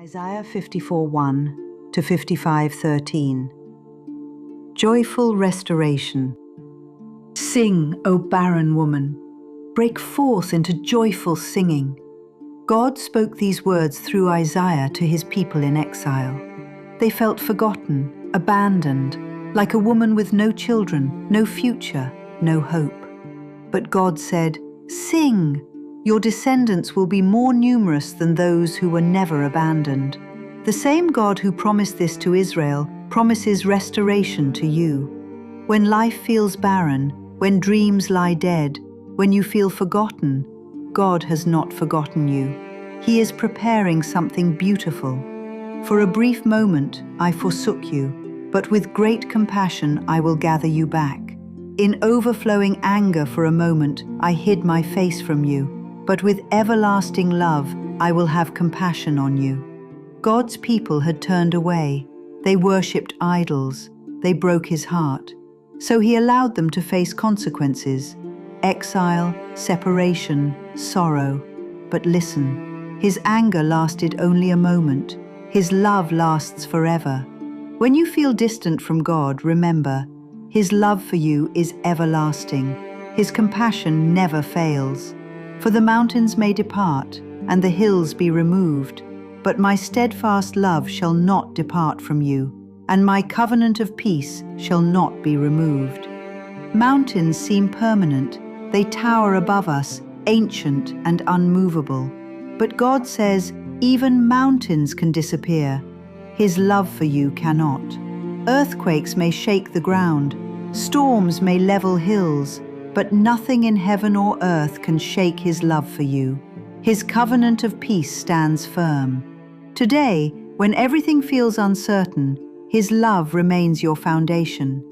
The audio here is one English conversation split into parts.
Isaiah 54:1 to 55:13. Joyful restoration. Sing, O barren woman, break forth into joyful singing. God spoke these words through Isaiah to his people in exile. They felt forgotten, abandoned, like a woman with no children, no future, no hope. But God said, "Sing! Your descendants will be more numerous than those who were never abandoned." The same God who promised this to Israel promises restoration to you. When life feels barren, when dreams lie dead, when you feel forgotten, God has not forgotten you. He is preparing something beautiful. For a brief moment I forsook you, but with great compassion I will gather you back. In overflowing anger for a moment I hid my face from you, but with everlasting love I will have compassion on you. God's people had turned away. They worshipped idols. They broke his heart. So he allowed them to face consequences: exile, separation, sorrow. But listen, his anger lasted only a moment. His love lasts forever. When you feel distant from God, remember, his love for you is everlasting. His compassion never fails. For the mountains may depart, and the hills be removed, but my steadfast love shall not depart from you, and my covenant of peace shall not be removed. Mountains seem permanent, they tower above us, ancient and unmovable. But God says, even mountains can disappear. His love for you cannot. Earthquakes may shake the ground, storms may level hills, but nothing in heaven or earth can shake his love for you. His covenant of peace stands firm. Today, when everything feels uncertain, his love remains your foundation.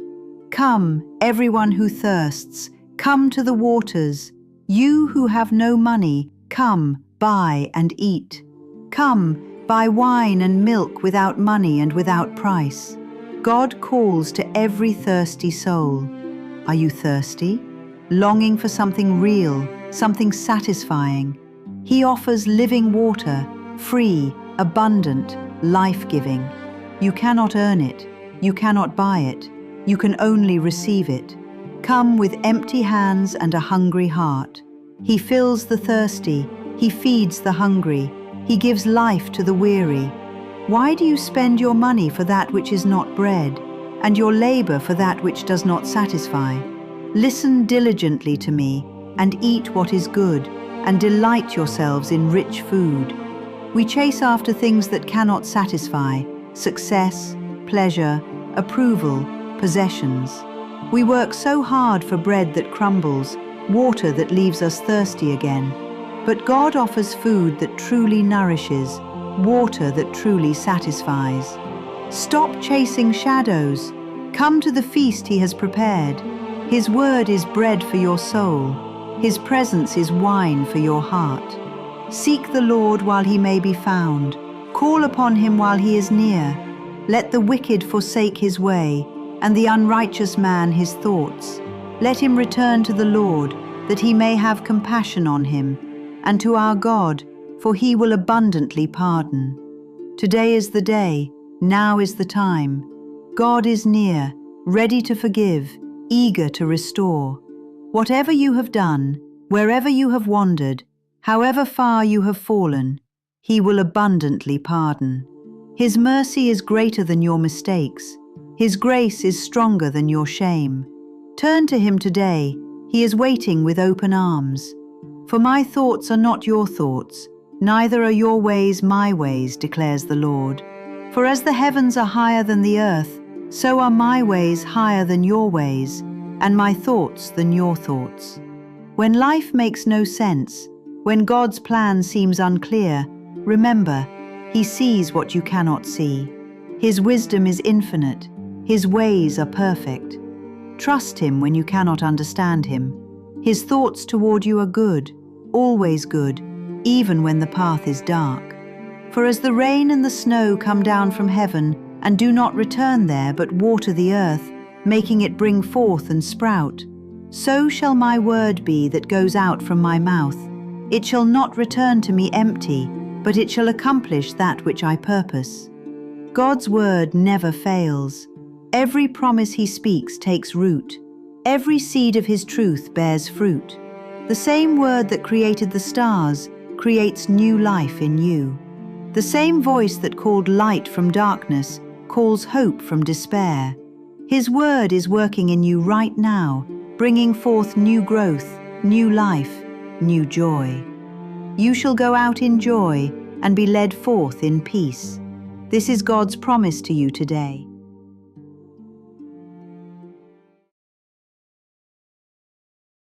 Come, everyone who thirsts, come to the waters. You who have no money, come, buy and eat. Come, buy wine and milk without money and without price. God calls to every thirsty soul. Are you thirsty? Longing for something real, something satisfying? He offers living water, free, abundant, life-giving. You cannot earn it. You cannot buy it. You can only receive it. Come with empty hands and a hungry heart. He fills the thirsty. He feeds the hungry. He gives life to the weary. Why do you spend your money for that which is not bread, and your labor for that which does not satisfy? Listen diligently to me, and eat what is good, and delight yourselves in rich food. We chase after things that cannot satisfy: success, pleasure, approval, possessions. We work so hard for bread that crumbles, water that leaves us thirsty again. But God offers food that truly nourishes, water that truly satisfies. Stop chasing shadows. Come to the feast he has prepared. His word is bread for your soul. His presence is wine for your heart. Seek the Lord while he may be found. Call upon him while he is near. Let the wicked forsake his way, and the unrighteous man his thoughts. Let him return to the Lord, that he may have compassion on him, and to our God, for he will abundantly pardon. Today is the day, now is the time. God is near, ready to forgive, eager to restore. Whatever you have done, wherever you have wandered, however far you have fallen, he will abundantly pardon. His mercy is greater than your mistakes. His grace is stronger than your shame. Turn to him today. He is waiting with open arms. For my thoughts are not your thoughts, neither are your ways my ways, declares the Lord. For as the heavens are higher than the earth, so are my ways higher than your ways, and my thoughts than your thoughts. When life makes no sense, when God's plan seems unclear, remember, he sees what you cannot see. His wisdom is infinite. His ways are perfect. Trust him when you cannot understand him. His thoughts toward you are good, always good, even when the path is dark. For as the rain and the snow come down from heaven and do not return there but water the earth, making it bring forth and sprout, so shall my word be that goes out from my mouth. It shall not return to me empty, but it shall accomplish that which I purpose. God's word never fails. Every promise he speaks takes root. Every seed of his truth bears fruit. The same word that created the stars creates new life in you. The same voice that called light from darkness calls hope from despair. His word is working in you right now, bringing forth new growth, new life, new joy. You shall go out in joy and be led forth in peace. This is God's promise to you today.